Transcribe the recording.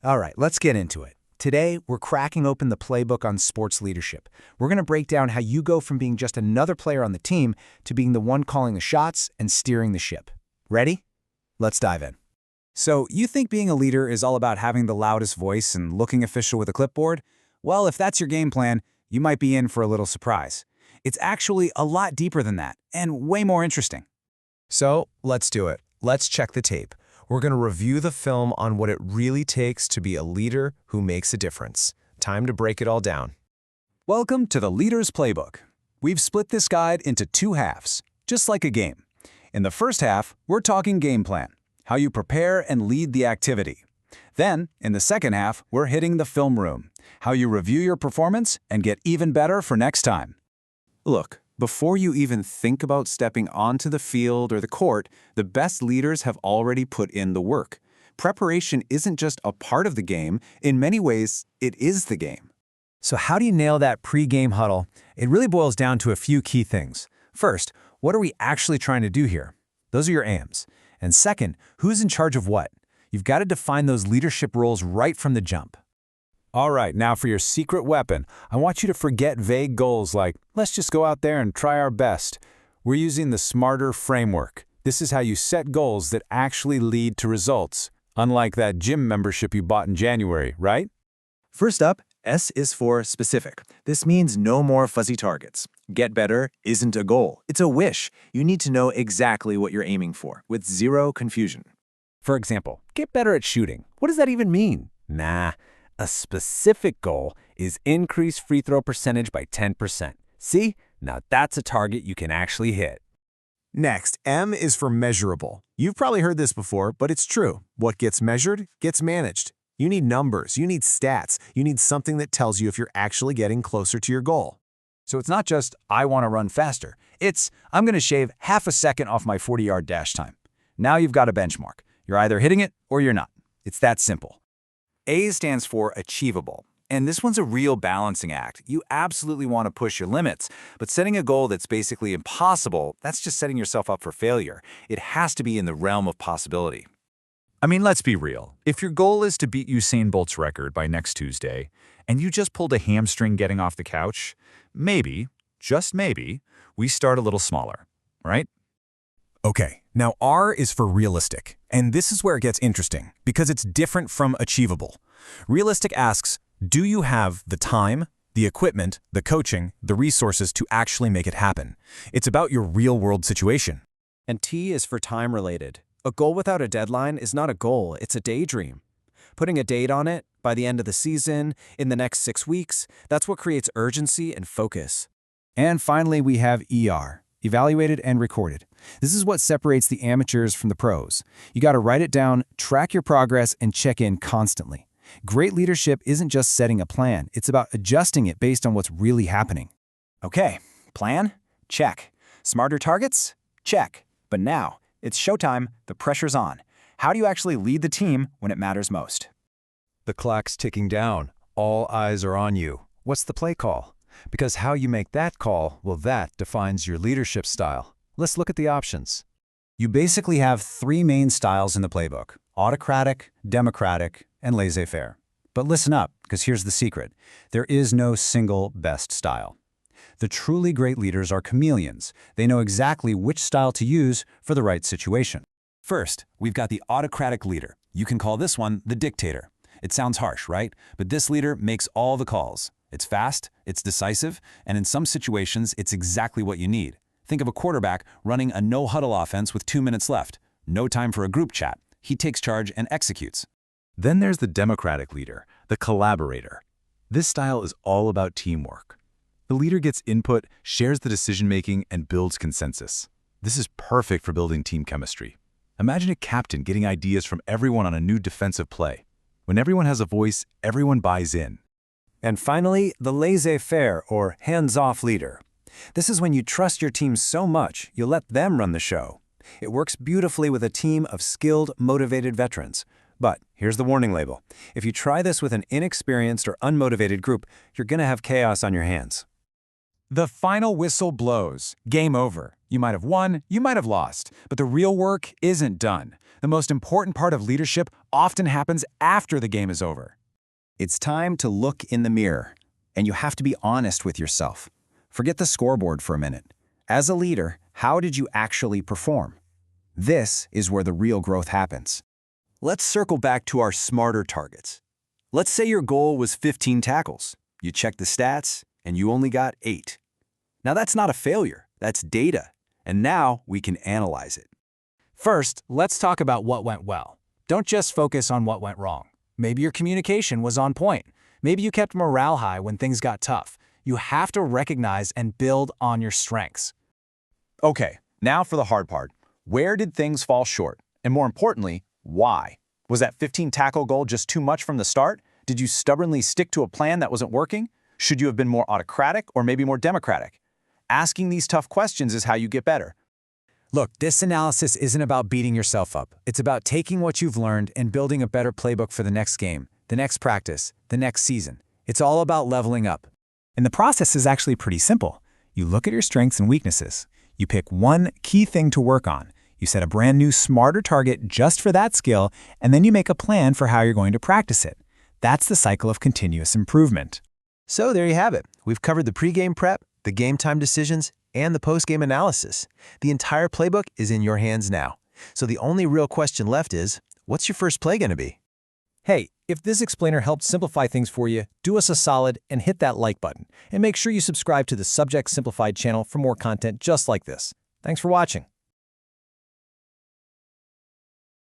All right, let's get into it. Today, we're cracking open the playbook on sports leadership. We're going to break down how you go from being just another player on the team to being the one calling the shots and steering the ship. Ready? Let's dive in. So, you think being a leader is all about having the loudest voice and looking official with a clipboard? Well, if that's your game plan, you might be in for a little surprise. It's actually a lot deeper than that, and way more interesting. So, let's do it. Let's check the tape. We're going to review the film on what it really takes to be a leader who makes a difference. Time to break it all down. Welcome to the Leader's Playbook. We've split this guide into two halves, just like a game. In the first half, we're talking game plan, how you prepare and lead the activity. Then, in the second half, we're hitting the film room, how you review your performance and get even better for next time. Look, before you even think about stepping onto the field or the court, the best leaders have already put in the work. Preparation isn't just a part of the game. In many ways, it is the game. So how do you nail that pre-game huddle? It really boils down to a few key things. First, what are we actually trying to do here? Those are your aims. And second, who's in charge of what? You've got to define those leadership roles right from the jump. All right, now for your secret weapon, I want you to forget vague goals like, let's just go out there and try our best. We're using the SMARTER framework. This is how you set goals that actually lead to results, unlike that gym membership you bought in January, right? First up, S is for specific. This means no more fuzzy targets. Get better isn't a goal, it's a wish. You need to know exactly what you're aiming for, with zero confusion. For example, get better at shooting. What does that even mean? Nah. A specific goal is increase free throw percentage by 10%. See? Now that's a target you can actually hit. Next, M is for measurable. You've probably heard this before, but it's true. What gets measured gets managed. You need numbers, you need stats, you need something that tells you if you're actually getting closer to your goal. So it's not just, I want to run faster. It's, I'm going to shave half a second off my 40-yard dash time. Now you've got a benchmark. You're either hitting it or you're not. It's that simple. A stands for achievable, and this one's a real balancing act. You absolutely want to push your limits, but setting a goal that's basically impossible, that's just setting yourself up for failure. It has to be in the realm of possibility. I mean, let's be real. If your goal is to beat Usain Bolt's record by next Tuesday, and you just pulled a hamstring getting off the couch, maybe, just maybe, we start a little smaller, right? Okay, now R is for realistic, and this is where it gets interesting, because it's different from achievable. Realistic asks, do you have the time, the equipment, the coaching, the resources to actually make it happen? It's about your real-world situation. And T is for time-related. A goal without a deadline is not a goal, it's a daydream. Putting a date on it, by the end of the season, in the next 6 weeks, that's what creates urgency and focus. And finally, we have ER, evaluated and recorded. This is what separates the amateurs from the pros. You got to write it down, track your progress, and check in constantly. Great leadership isn't just setting a plan, it's about adjusting it based on what's really happening. Okay, plan? Check. Smarter targets? Check. But now, it's showtime, the pressure's on. How do you actually lead the team when it matters most? The clock's ticking down. All eyes are on you. What's the play call? Because how you make that call, well, that defines your leadership style. Let's look at the options. You basically have three main styles in the playbook: autocratic, democratic, and laissez-faire. But listen up, because here's the secret. There is no single best style. The truly great leaders are chameleons. They know exactly which style to use for the right situation. First, we've got the autocratic leader. You can call this one the dictator. It sounds harsh, right? But this leader makes all the calls. It's fast, it's decisive, and in some situations, it's exactly what you need. Think of a quarterback running a no-huddle offense with 2 minutes left. No time for a group chat. He takes charge and executes. Then there's the democratic leader, the collaborator. This style is all about teamwork. The leader gets input, shares the decision-making, and builds consensus. This is perfect for building team chemistry. Imagine a captain getting ideas from everyone on a new defensive play. When everyone has a voice, everyone buys in. And finally, the laissez-faire or hands-off leader. This is when you trust your team so much, you let them run the show. It works beautifully with a team of skilled, motivated veterans. But here's the warning label. If you try this with an inexperienced or unmotivated group, you're going to have chaos on your hands. The final whistle blows. Game over. You might have won, you might have lost, but the real work isn't done. The most important part of leadership often happens after the game is over. It's time to look in the mirror, and you have to be honest with yourself. Forget the scoreboard for a minute. As a leader, how did you actually perform? This is where the real growth happens. Let's circle back to our smarter targets. Let's say your goal was 15 tackles. You checked the stats, and you only got 8. Now that's not a failure, that's data, and now we can analyze it. First, let's talk about what went well. Don't just focus on what went wrong. Maybe your communication was on point. Maybe you kept morale high when things got tough. You have to recognize and build on your strengths. Okay, now for the hard part. Where did things fall short? And more importantly, why? Was that 15 tackle goal just too much from the start? Did you stubbornly stick to a plan that wasn't working? Should you have been more autocratic or maybe more democratic? Asking these tough questions is how you get better. Look, this analysis isn't about beating yourself up. It's about taking what you've learned and building a better playbook for the next game, the next practice, the next season. It's all about leveling up. And the process is actually pretty simple. You look at your strengths and weaknesses. You pick one key thing to work on. You set a brand new, smarter target just for that skill, and then you make a plan for how you're going to practice it. That's the cycle of continuous improvement. So there you have it. We've covered the pregame prep, the game time decisions, and the postgame analysis. The entire playbook is in your hands now. So the only real question left is, what's your first play going to be? Hey, if this explainer helped simplify things for you, do us a solid and hit that like button. And make sure you subscribe to the Subject Simplified channel for more content just like this. Thanks for watching.